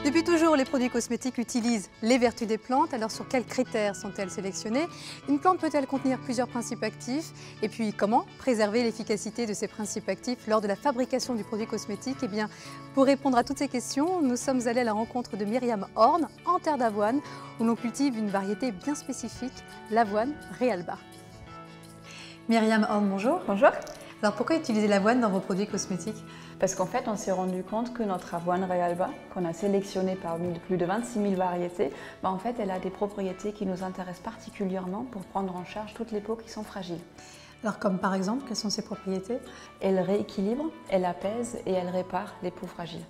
Depuis toujours, les produits cosmétiques utilisent les vertus des plantes. Alors sur quels critères sont-elles sélectionnées? Une plante peut-elle contenir plusieurs principes actifs? Et puis comment préserver l'efficacité de ces principes actifs lors de la fabrication du produit cosmétique? Eh bien, pour répondre à toutes ces questions, nous sommes allés à la rencontre de Myriam Horn, en terre d'avoine, où l'on cultive une variété bien spécifique, l'avoine Realba. Myriam Horn, bonjour. Bonjour. Alors pourquoi utiliser l'avoine dans vos produits cosmétiques? Parce qu'en fait, on s'est rendu compte que notre avoine Realba, qu'on a sélectionnée parmi plus de 26 000 variétés, en fait, elle a des propriétés qui nous intéressent particulièrement pour prendre en charge toutes les peaux qui sont fragiles. Alors comme par exemple, quelles sont ces propriétés? Elle rééquilibre, elle apaise et elle répare les peaux fragiles.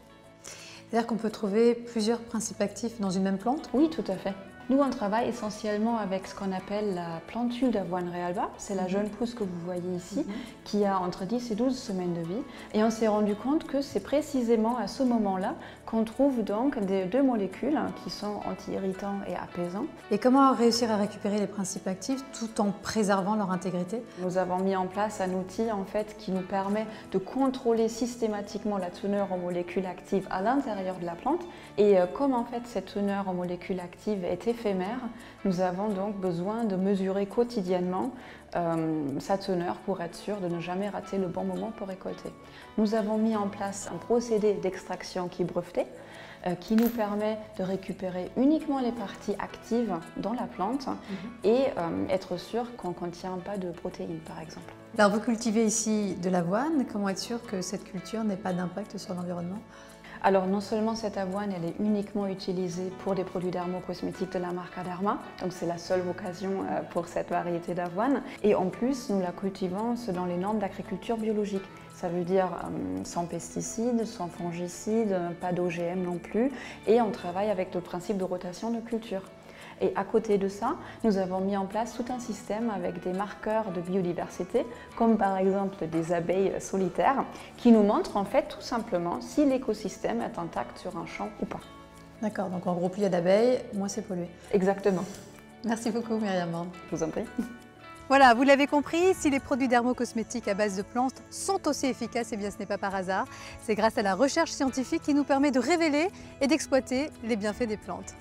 C'est-à-dire qu'on peut trouver plusieurs principes actifs dans une même plante? Oui, tout à fait. Nous, on travaille essentiellement avec ce qu'on appelle la plantule d'avoine Realba. C'est la jeune pousse que vous voyez ici, qui a entre 10 et 12 semaines de vie. Et on s'est rendu compte que c'est précisément à ce moment-là qu'on trouve donc deux molécules qui sont anti-irritants et apaisants. Et comment réussir à récupérer les principes actifs tout en préservant leur intégrité? Nous avons mis en place un outil en fait, qui nous permet de contrôler systématiquement la teneur en molécules actives à l'intérieur de la plante. Et comme en fait cette teneur en molécules actives est éphémère, nous avons donc besoin de mesurer quotidiennement sa teneur pour être sûr de ne jamais rater le bon moment pour récolter. Nous avons mis en place un procédé d'extraction qui est breveté, qui nous permet de récupérer uniquement les parties actives dans la plante et être sûr qu'on ne contient pas de protéines par exemple. Alors vous cultivez ici de l'avoine, comment être sûr que cette culture n'ait pas d'impact sur l'environnement? Alors non seulement cette avoine, elle est uniquement utilisée pour des produits dermocosmétiques de la marque Aderma, donc c'est la seule occasion pour cette variété d'avoine. Et en plus, nous la cultivons selon les normes d'agriculture biologique. Ça veut dire sans pesticides, sans fongicides, pas d'OGM non plus. Et on travaille avec le principe de rotation de culture. Et à côté de ça, nous avons mis en place tout un système avec des marqueurs de biodiversité, comme par exemple des abeilles solitaires, qui nous montrent en fait tout simplement si l'écosystème est intact sur un champ ou pas. D'accord, donc en gros, plus il y a d'abeilles, moins c'est pollué. Exactement. Merci beaucoup Myriam Horn. Je vous en prie. Voilà, vous l'avez compris, si les produits dermocosmétiques à base de plantes sont aussi efficaces, eh bien ce n'est pas par hasard. C'est grâce à la recherche scientifique qui nous permet de révéler et d'exploiter les bienfaits des plantes.